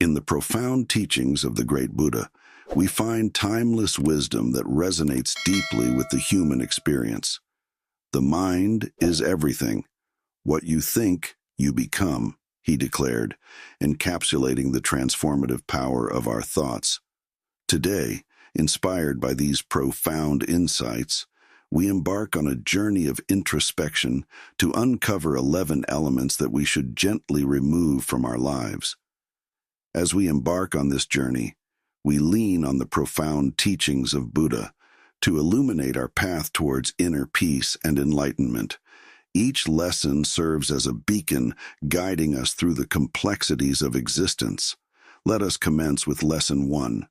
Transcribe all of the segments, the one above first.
In the profound teachings of the great Buddha, we find timeless wisdom that resonates deeply with the human experience. The mind is everything. What you think, you become, he declared, encapsulating the transformative power of our thoughts. Today, inspired by these profound insights, we embark on a journey of introspection to uncover 11 elements that we should gently remove from our lives. As we embark on this journey, we lean on the profound teachings of Buddha to illuminate our path towards inner peace and enlightenment. Each lesson serves as a beacon guiding us through the complexities of existence. Let us commence with Lesson 1.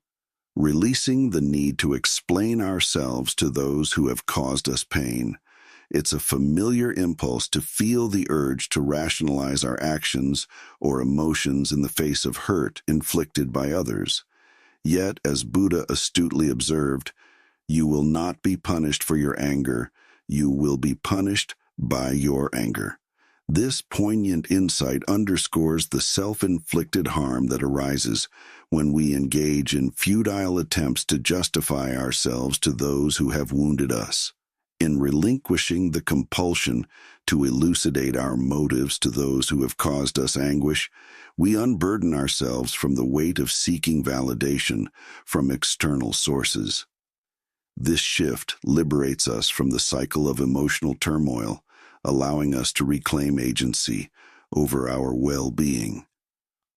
Releasing the need to explain ourselves to those who have caused us pain. It's a familiar impulse to feel the urge to rationalize our actions or emotions in the face of hurt inflicted by others. Yet, as Buddha astutely observed, you will not be punished for your anger, you will be punished by your anger. This poignant insight underscores the self-inflicted harm that arises when we engage in futile attempts to justify ourselves to those who have wounded us. In relinquishing the compulsion to elucidate our motives to those who have caused us anguish, we unburden ourselves from the weight of seeking validation from external sources. This shift liberates us from the cycle of emotional turmoil, allowing us to reclaim agency over our well-being.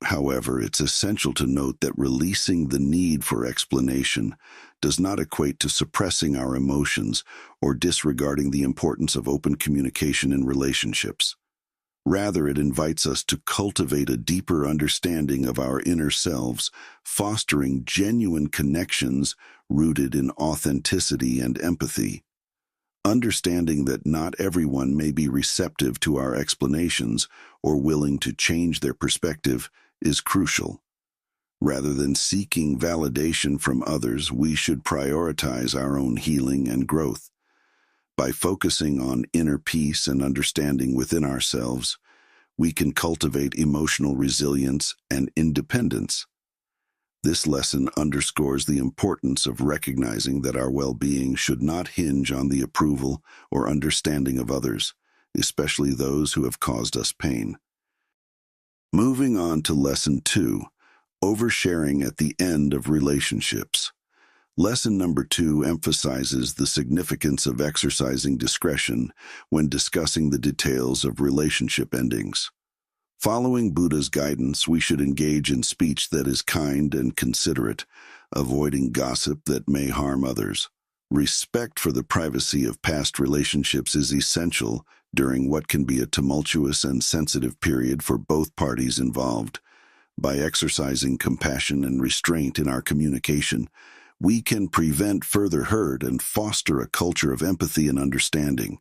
However, it's essential to note that releasing the need for explanation does not equate to suppressing our emotions or disregarding the importance of open communication in relationships. Rather, it invites us to cultivate a deeper understanding of our inner selves, fostering genuine connections rooted in authenticity and empathy. Understanding that not everyone may be receptive to our explanations or willing to change their perspective is crucial. Rather than seeking validation from others, we should prioritize our own healing and growth. By focusing on inner peace and understanding within ourselves, we can cultivate emotional resilience and independence. This lesson underscores the importance of recognizing that our well-being should not hinge on the approval or understanding of others, especially those who have caused us pain. Moving on to Lesson 2, Oversharing at the End of Relationships. Lesson number 2 emphasizes the significance of exercising discretion when discussing the details of relationship endings. Following Buddha's guidance, we should engage in speech that is kind and considerate, avoiding gossip that may harm others. Respect for the privacy of past relationships is essential during what can be a tumultuous and sensitive period for both parties involved. By exercising compassion and restraint in our communication, we can prevent further hurt and foster a culture of empathy and understanding.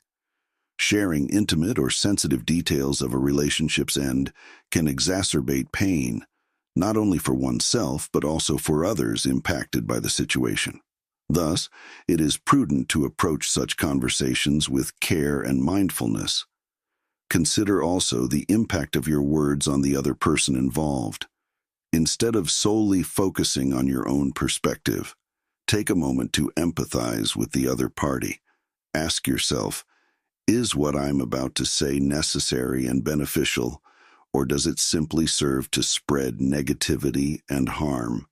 Sharing intimate or sensitive details of a relationship's end can exacerbate pain, not only for oneself but also for others impacted by the situation. Thus, it is prudent to approach such conversations with care and mindfulness. Consider also the impact of your words on the other person involved. Instead of solely focusing on your own perspective, take a moment to empathize with the other party. Ask yourself, is what I'm about to say necessary and beneficial, or does it simply serve to spread negativity and harm?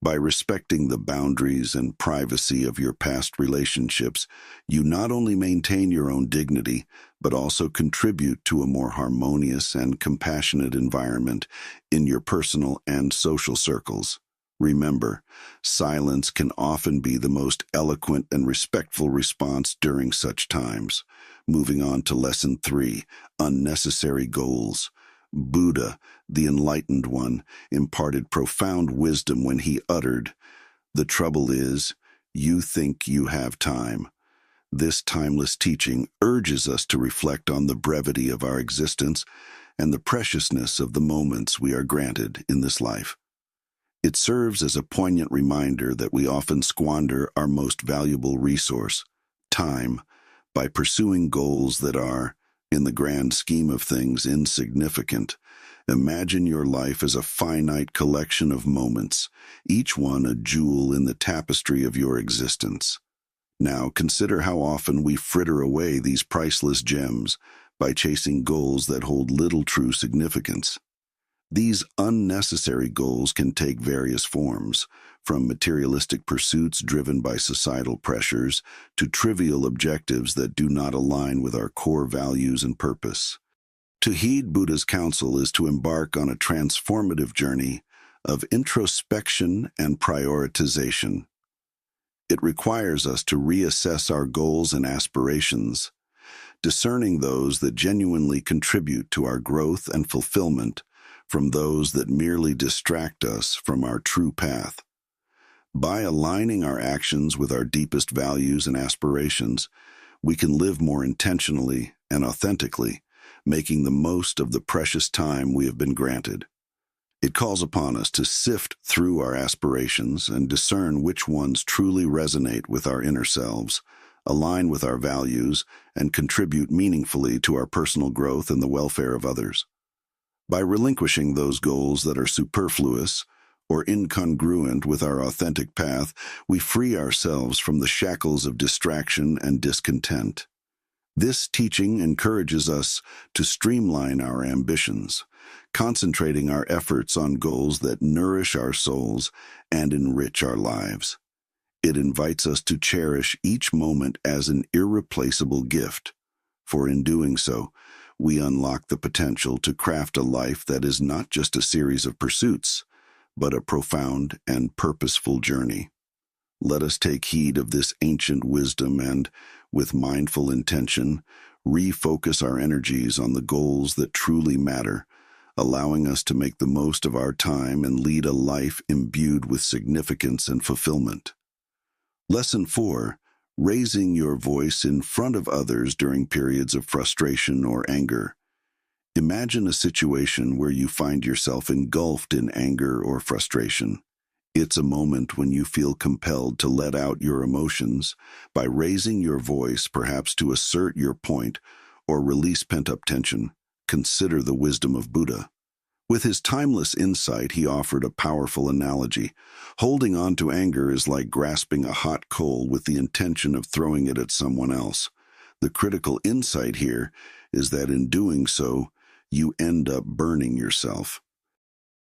By respecting the boundaries and privacy of your past relationships, you not only maintain your own dignity, but also contribute to a more harmonious and compassionate environment in your personal and social circles. Remember, silence can often be the most eloquent and respectful response during such times. Moving on to Lesson 3, Unnecessary Goals. Buddha, the Enlightened One, imparted profound wisdom when he uttered, "The trouble is, you think you have time." This timeless teaching urges us to reflect on the brevity of our existence and the preciousness of the moments we are granted in this life. It serves as a poignant reminder that we often squander our most valuable resource, time, by pursuing goals that are, in the grand scheme of things, insignificant. Imagine your life as a finite collection of moments, each one a jewel in the tapestry of your existence. Now, consider how often we fritter away these priceless gems by chasing goals that hold little true significance. These unnecessary goals can take various forms, from materialistic pursuits driven by societal pressures to trivial objectives that do not align with our core values and purpose. To heed Buddha's counsel is to embark on a transformative journey of introspection and prioritization. It requires us to reassess our goals and aspirations, discerning those that genuinely contribute to our growth and fulfillment from those that merely distract us from our true path. By aligning our actions with our deepest values and aspirations, we can live more intentionally and authentically, making the most of the precious time we have been granted. It calls upon us to sift through our aspirations and discern which ones truly resonate with our inner selves, align with our values, and contribute meaningfully to our personal growth and the welfare of others. By relinquishing those goals that are superfluous or incongruent with our authentic path, we free ourselves from the shackles of distraction and discontent. This teaching encourages us to streamline our ambitions, concentrating our efforts on goals that nourish our souls and enrich our lives. It invites us to cherish each moment as an irreplaceable gift, for in doing so, we unlock the potential to craft a life that is not just a series of pursuits, but a profound and purposeful journey. Let us take heed of this ancient wisdom and, with mindful intention, refocus our energies on the goals that truly matter, allowing us to make the most of our time and lead a life imbued with significance and fulfillment. Lesson 4. Raising your voice in front of others during periods of frustration or anger. Imagine a situation where you find yourself engulfed in anger or frustration. It's a moment when you feel compelled to let out your emotions by raising your voice, perhaps to assert your point or release pent-up tension. Consider the wisdom of Buddha. With his timeless insight, he offered a powerful analogy. Holding on to anger is like grasping a hot coal with the intention of throwing it at someone else. The critical insight here is that in doing so, you end up burning yourself.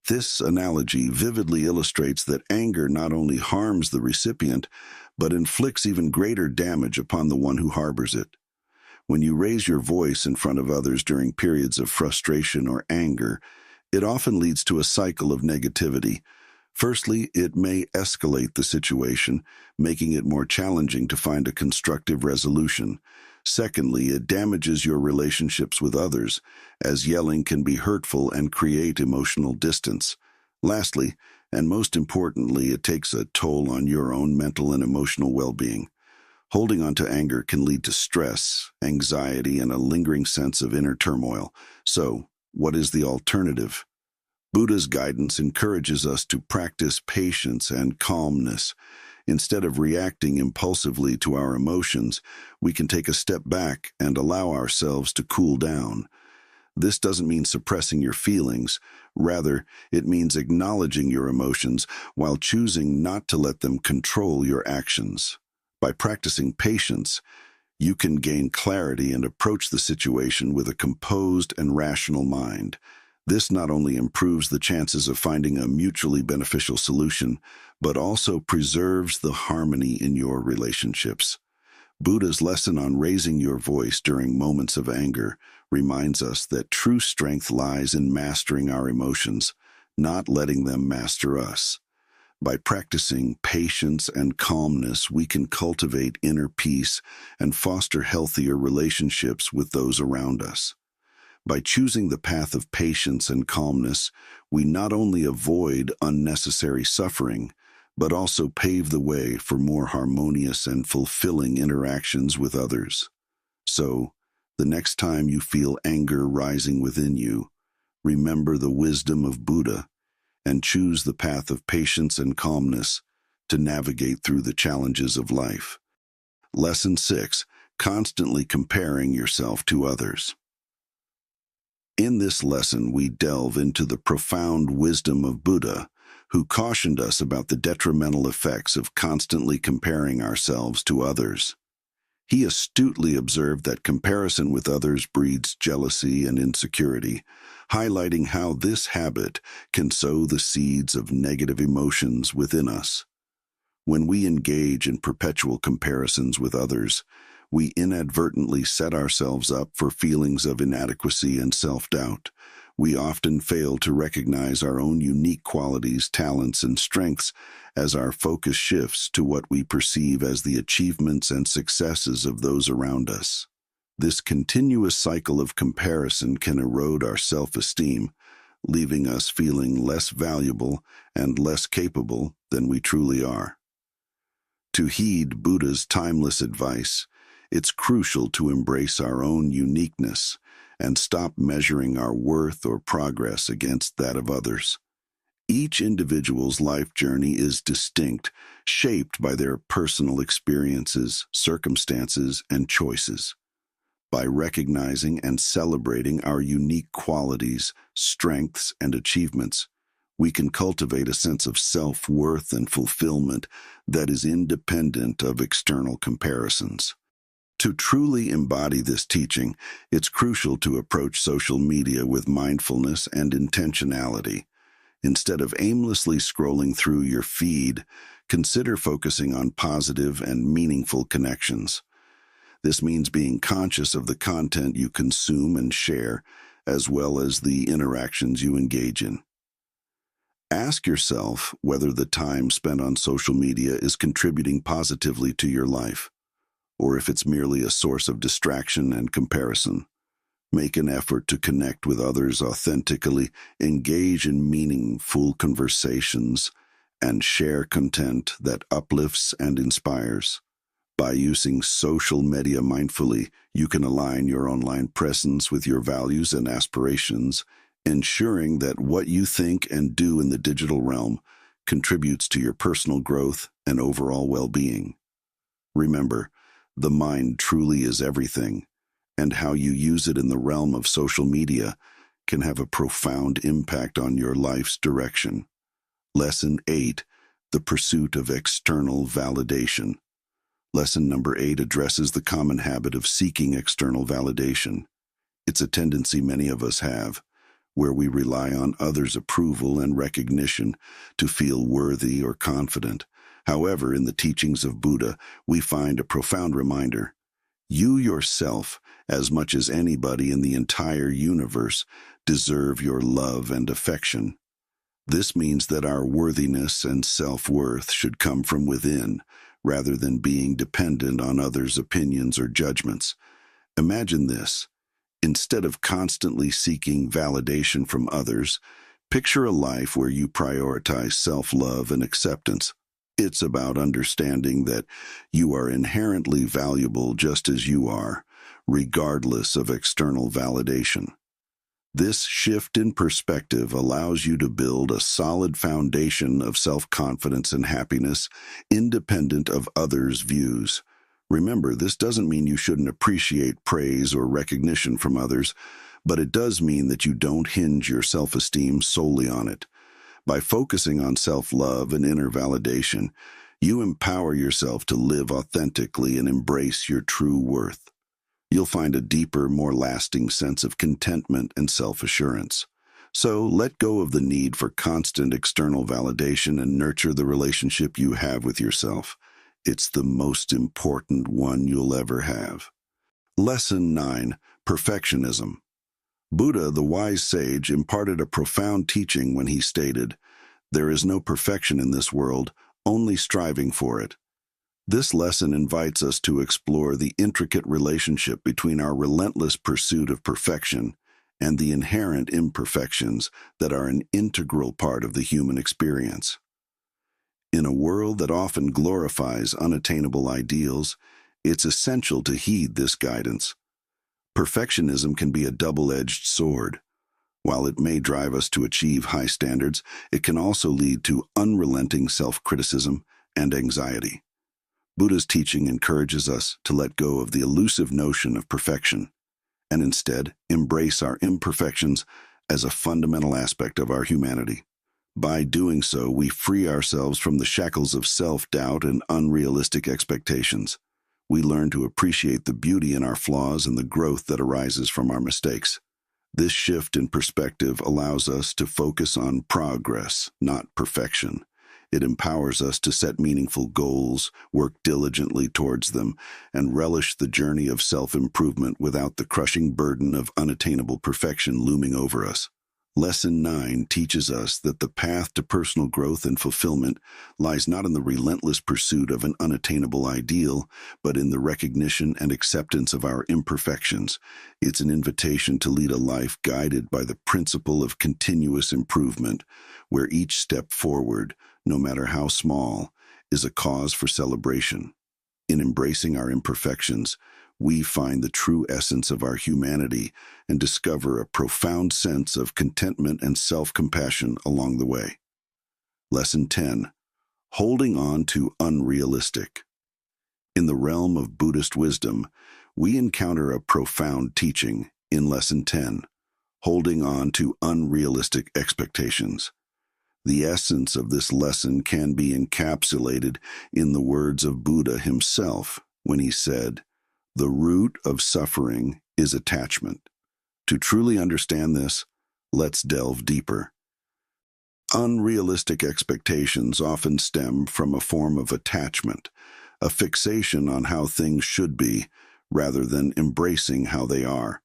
This analogy vividly illustrates that anger not only harms the recipient, but inflicts even greater damage upon the one who harbors it. When you raise your voice in front of others during periods of frustration or anger, it often leads to a cycle of negativity. Firstly, it may escalate the situation, making it more challenging to find a constructive resolution. Secondly, it damages your relationships with others, as yelling can be hurtful and create emotional distance. Lastly, and most importantly, it takes a toll on your own mental and emotional well-being. Holding on to anger can lead to stress, anxiety, and a lingering sense of inner turmoil. So, what is the alternative? Buddha's guidance encourages us to practice patience and calmness. Instead of reacting impulsively to our emotions, we can take a step back and allow ourselves to cool down. This doesn't mean suppressing your feelings. Rather, it means acknowledging your emotions while choosing not to let them control your actions. By practicing patience, you can gain clarity and approach the situation with a composed and rational mind. This not only improves the chances of finding a mutually beneficial solution, but also preserves the harmony in your relationships. Buddha's lesson on raising your voice during moments of anger reminds us that true strength lies in mastering our emotions, not letting them master us. By practicing patience and calmness, we can cultivate inner peace and foster healthier relationships with those around us. By choosing the path of patience and calmness, we not only avoid unnecessary suffering, but also pave the way for more harmonious and fulfilling interactions with others. So, the next time you feel anger rising within you, remember the wisdom of Buddha and choose the path of patience and calmness to navigate through the challenges of life. Lesson 6. Constantly comparing yourself to others. In this lesson, we delve into the profound wisdom of Buddha, who cautioned us about the detrimental effects of constantly comparing ourselves to others. He astutely observed that comparison with others breeds jealousy and insecurity, highlighting how this habit can sow the seeds of negative emotions within us. When we engage in perpetual comparisons with others, we inadvertently set ourselves up for feelings of inadequacy and self-doubt. We often fail to recognize our own unique qualities, talents, and strengths as our focus shifts to what we perceive as the achievements and successes of those around us. This continuous cycle of comparison can erode our self-esteem, leaving us feeling less valuable and less capable than we truly are. To heed Buddha's timeless advice, it's crucial to embrace our own uniqueness and stop measuring our worth or progress against that of others. Each individual's life journey is distinct, shaped by their personal experiences, circumstances, and choices. By recognizing and celebrating our unique qualities, strengths, and achievements, we can cultivate a sense of self-worth and fulfillment that is independent of external comparisons. To truly embody this teaching, it's crucial to approach social media with mindfulness and intentionality. Instead of aimlessly scrolling through your feed, consider focusing on positive and meaningful connections. This means being conscious of the content you consume and share, as well as the interactions you engage in. Ask yourself whether the time spent on social media is contributing positively to your life, or if it's merely a source of distraction and comparison. Make an effort to connect with others authentically, engage in meaningful conversations, and share content that uplifts and inspires. By using social media mindfully, you can align your online presence with your values and aspirations, ensuring that what you think and do in the digital realm contributes to your personal growth and overall well-being. Remember, the mind truly is everything, and how you use it in the realm of social media can have a profound impact on your life's direction. Lesson 8, the pursuit of external validation. Lesson number 8 addresses the common habit of seeking external validation. It's a tendency many of us have, where we rely on others' approval and recognition to feel worthy or confident. However, in the teachings of Buddha, we find a profound reminder. You yourself, as much as anybody in the entire universe, deserve your love and affection. This means that our worthiness and self-worth should come from within, rather than being dependent on others' opinions or judgments. Imagine this. Instead of constantly seeking validation from others, picture a life where you prioritize self-love and acceptance. It's about understanding that you are inherently valuable just as you are, regardless of external validation. This shift in perspective allows you to build a solid foundation of self-confidence and happiness, independent of others' views. Remember, this doesn't mean you shouldn't appreciate praise or recognition from others, but it does mean that you don't hinge your self-esteem solely on it. By focusing on self-love and inner validation, you empower yourself to live authentically and embrace your true worth. You'll find a deeper, more lasting sense of contentment and self-assurance. So let go of the need for constant external validation and nurture the relationship you have with yourself. It's the most important one you'll ever have. Lesson 9, Perfectionism. Buddha, the wise sage, imparted a profound teaching when he stated, "There is no perfection in this world, only striving for it." This lesson invites us to explore the intricate relationship between our relentless pursuit of perfection and the inherent imperfections that are an integral part of the human experience. In a world that often glorifies unattainable ideals, it's essential to heed this guidance. Perfectionism can be a double-edged sword. While it may drive us to achieve high standards, it can also lead to unrelenting self-criticism and anxiety. Buddha's teaching encourages us to let go of the elusive notion of perfection and instead embrace our imperfections as a fundamental aspect of our humanity. By doing so, we free ourselves from the shackles of self-doubt and unrealistic expectations. We learn to appreciate the beauty in our flaws and the growth that arises from our mistakes. This shift in perspective allows us to focus on progress, not perfection. It empowers us to set meaningful goals, work diligently towards them, and relish the journey of self-improvement without the crushing burden of unattainable perfection looming over us. Lesson 9 teaches us that the path to personal growth and fulfillment lies not in the relentless pursuit of an unattainable ideal, but in the recognition and acceptance of our imperfections. It's an invitation to lead a life guided by the principle of continuous improvement, where each step forward, no matter how small, is a cause for celebration. In embracing our imperfections, we find the true essence of our humanity and discover a profound sense of contentment and self-compassion along the way. Lesson 10. Holding on to unrealistic. In the realm of Buddhist wisdom, we encounter a profound teaching in Lesson 10, holding on to unrealistic expectations. The essence of this lesson can be encapsulated in the words of Buddha himself when he said, "The root of suffering is attachment." To truly understand this, let's delve deeper. Unrealistic expectations often stem from a form of attachment, a fixation on how things should be, rather than embracing how they are.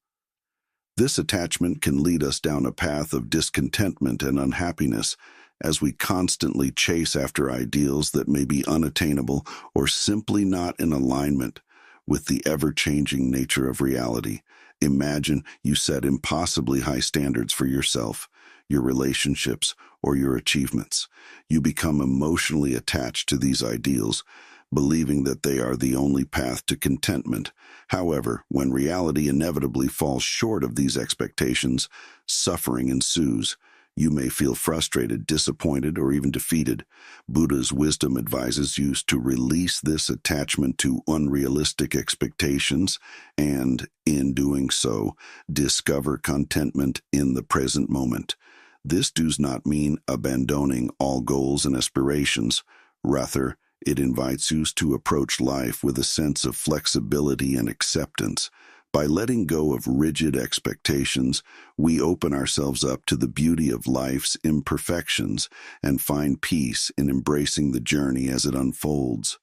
This attachment can lead us down a path of discontentment and unhappiness, as we constantly chase after ideals that may be unattainable or simply not in alignment with the ever-changing nature of reality. Imagine you set impossibly high standards for yourself, your relationships, or your achievements. You become emotionally attached to these ideals, believing that they are the only path to contentment. However, when reality inevitably falls short of these expectations, suffering ensues. You may feel frustrated, disappointed, or even defeated. Buddha's wisdom advises you to release this attachment to unrealistic expectations and, in doing so, discover contentment in the present moment. This does not mean abandoning all goals and aspirations. Rather, it invites you to approach life with a sense of flexibility and acceptance. By letting go of rigid expectations, we open ourselves up to the beauty of life's imperfections and find peace in embracing the journey as it unfolds.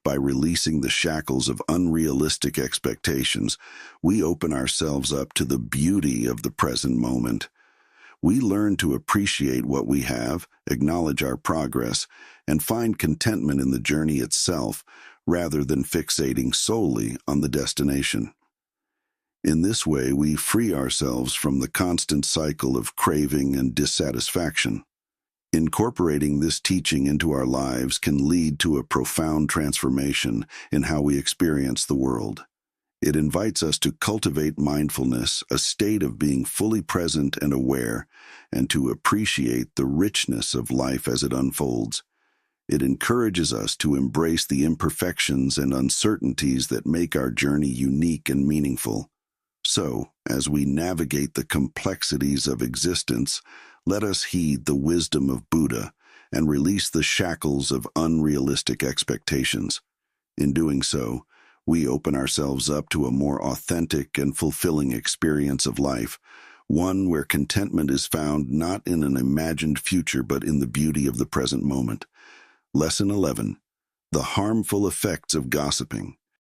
By releasing the shackles of unrealistic expectations, we open ourselves up to the beauty of the present moment. We learn to appreciate what we have, acknowledge our progress, and find contentment in the journey itself, rather than fixating solely on the destination. In this way, we free ourselves from the constant cycle of craving and dissatisfaction. Incorporating this teaching into our lives can lead to a profound transformation in how we experience the world. It invites us to cultivate mindfulness, a state of being fully present and aware, and to appreciate the richness of life as it unfolds. It encourages us to embrace the imperfections and uncertainties that make our journey unique and meaningful. So, as we navigate the complexities of existence, let us heed the wisdom of Buddha and release the shackles of unrealistic expectations. In doing so, we open ourselves up to a more authentic and fulfilling experience of life, one where contentment is found not in an imagined future but in the beauty of the present moment. Lesson 11. The harmful effects of gossiping.